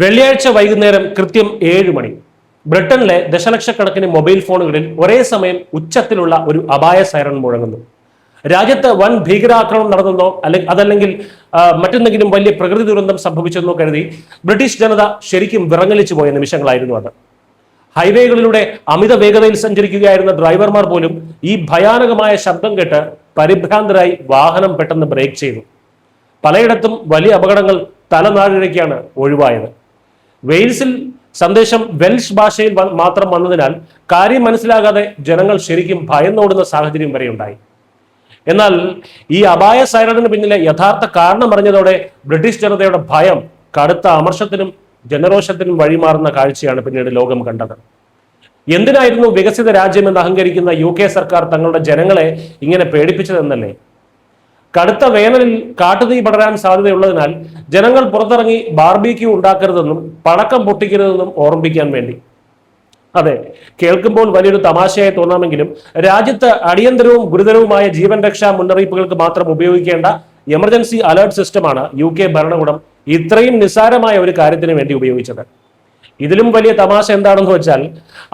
വെള്ളിയാഴ്ച വൈകുന്നേരം കൃത്യം 7 മണി ബ്രിട്ടനിലെ ദശലക്ഷക്കണക്കിന് മൊബൈൽ ഫോണുകളിൽ ഒരേ സമയം ഉച്ചത്തിലുള്ള ഒരു അപായ സൈറൺ മുഴങ്ങുന്നു. രാജ്യത്ത് വൻ ഭീകരാക്രമണം നടന്നെന്നോ അതല്ലെങ്കിൽ മറ്റെന്തെങ്കിലും വലിയ പ്രകൃതി ദുരന്തം സംഭവിച്ചെന്നോ കരുതി ബ്രിട്ടീഷ് ജനത ശരിക്കും വിറങ്ങലിച്ചു പോയ നിമിഷങ്ങളായിരുന്നു അത്. ഹൈവേകളിലൂടെ അമിത വേഗതയിൽ സഞ്ചരിക്കുകയായിരുന്ന ഡ്രൈവർമാർ പോലും ഈ ഭയാനകമായ ശബ്ദം കേട്ട് പരിഭ്രാന്തരായി വാഹനം പെട്ടെന്ന് ബ്രേക്ക് ചെയ്തു. പലയിടത്തും വലിയ അപകടങ്ങൾ തലനാഴിഴയ്ക്കാണ് ഒഴിവായത്. വെയിൽസിൽ സന്ദേശം വെൽഷ് ഭാഷയിൽ മാത്രം വന്നതിനാൽ കാര്യം മനസ്സിലാകാതെ ജനങ്ങൾ ശരിക്കും ഭയന്നോടുന്ന സാഹചര്യം വരെ ഉണ്ടായി. എന്നാൽ ഈ അപായ സൈറണിന് പിന്നിലെ യഥാർത്ഥ കാരണം അറിഞ്ഞതോടെ ബ്രിട്ടീഷ് ജനതയുടെ ഭയം കടുത്ത അമർഷത്തിനും ജനരോഷത്തിനും വഴിമാറുന്ന കാഴ്ചയാണ് പിന്നീട് ലോകം കണ്ടത്. എന്തിനായിരുന്നു വികസിത രാജ്യമെന്ന് അഹങ്കരിക്കുന്ന UK സർക്കാർ തങ്ങളുടെ ജനങ്ങളെ ഇങ്ങനെ പേടിപ്പിച്ചതെന്നല്ലേ? കടുത്ത വേനലിൽ കാട്ടുതീ പടരാൻ സാധ്യതയുള്ളതിനാൽ ജനങ്ങൾ പുറത്തിറങ്ങി ബാർബിക്യൂ ഉണ്ടാക്കരുതെന്നും പടക്കം പൊട്ടിക്കരുതെന്നും ഓർമ്മിപ്പിക്കാൻ വേണ്ടി. അതെ, കേൾക്കുമ്പോൾ വലിയൊരു തമാശയായി തോന്നാമെങ്കിലും രാജ്യത്ത് അടിയന്തരവും ഗുരുതരവുമായ ജീവൻ രക്ഷാ മുന്നറിയിപ്പുകൾക്ക് മാത്രം ഉപയോഗിക്കേണ്ട എമർജൻസി അലേർട്ട് സിസ്റ്റമാണ് UK ഭരണകൂടം ഇത്രയും നിസ്സാരമായ ഒരു കാര്യത്തിന് വേണ്ടി ഉപയോഗിച്ചത്. ഇതിലും വലിയ തമാശ എന്താണെന്ന് വെച്ചാൽ,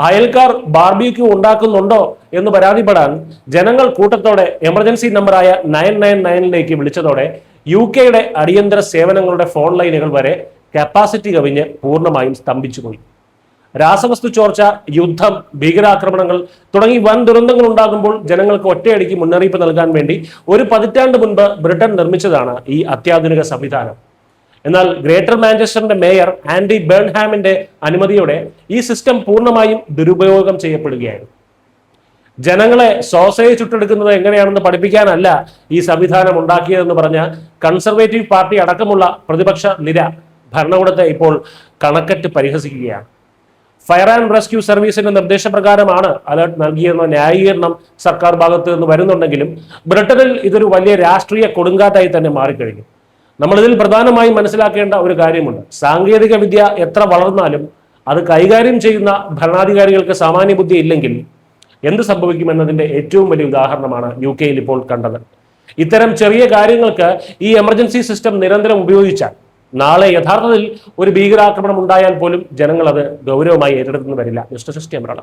അയൽക്കാർ ബാർബിക്യൂ ഉണ്ടാക്കുന്നുണ്ടോ എന്ന് പരാതിപ്പെടാൻ ജനങ്ങൾ കൂട്ടത്തോടെ എമർജൻസി നമ്പറായ 999ലേക്ക് വിളിച്ചതോടെ UK അടിയന്തര സേവനങ്ങളുടെ ഫോൺ ലൈനുകൾ വരെ കപ്പാസിറ്റി കവിഞ്ഞ് പൂർണ്ണമായും സ്തംഭിച്ചുപോയി. രാസവസ്തു ചോർച്ച, യുദ്ധം, ഭീകരാക്രമണങ്ങൾ തുടങ്ങി വൻ ദുരന്തങ്ങൾ ഉണ്ടാകുമ്പോൾ ജനങ്ങൾക്ക് ഒറ്റയടിക്ക് മുന്നറിയിപ്പ് നൽകാൻ വേണ്ടി ഒരു പതിറ്റാണ്ട് മുൻപ് ബ്രിട്ടൻ നിർമ്മിച്ചതാണ് ഈ അത്യാധുനിക സംവിധാനം. എന്നാൽ ഗ്രേറ്റർ മാഞ്ചസ്റ്ററിന്റെ മേയർ ആൻഡി ബേൺഹാമിന്റെ അനുമതിയോടെ ഈ സിസ്റ്റം പൂർണ്ണമായും ദുരുപയോഗം ചെയ്യപ്പെടുകയായിരുന്നു. ജനങ്ങളെ സോസേജ് ചുട്ടെടുക്കുന്നത് എങ്ങനെയാണെന്ന് പഠിപ്പിക്കാനല്ല ഈ സംവിധാനം ഉണ്ടാക്കിയതെന്ന് പറഞ്ഞ കൺസർവേറ്റീവ് പാർട്ടി അടക്കമുള്ള പ്രതിപക്ഷ നിര ഭരണകൂടത്തെ ഇപ്പോൾ കണക്കറ്റ് പരിഹസിക്കുകയാണ്. ഫയർ ആൻഡ് റെസ്ക്യൂ സർവീസിന്റെ നിർദ്ദേശപ്രകാരമാണ് അലർട്ട് നൽകിയെന്ന ന്യായീകരണം സർക്കാർ ഭാഗത്ത് നിന്ന് വരുന്നുണ്ടെങ്കിലും ബ്രിട്ടനിൽ ഇതൊരു വലിയ രാഷ്ട്രീയ കൊടുങ്കാറ്റായി തന്നെ മാറിക്കഴിഞ്ഞു. നമ്മളിതിൽ പ്രധാനമായും മനസ്സിലാക്കേണ്ട ഒരു കാര്യമുണ്ട്. സാങ്കേതിക വിദ്യ എത്ര വളർന്നാലും അത് കൈകാര്യം ചെയ്യുന്ന ഭരണാധികാരികൾക്ക് സാമാന്യ ബുദ്ധി ഇല്ലെങ്കിൽ എന്ത് സംഭവിക്കുമെന്നതിന്റെ ഏറ്റവും വലിയ ഉദാഹരണമാണ് UK ഇപ്പോൾ കണ്ടത്. ഇത്തരം ചെറിയ കാര്യങ്ങൾക്ക് ഈ എമർജൻസി സിസ്റ്റം നിരന്തരം ഉപയോഗിച്ചാൽ നാളെ യഥാർത്ഥത്തിൽ ഒരു ഭീകരാക്രമണം ഉണ്ടായാൽ പോലും ജനങ്ങൾ അത് ഗൗരവമായി ഏറ്റെടുത്തെന്ന് വരില്ല. News desk Kerala.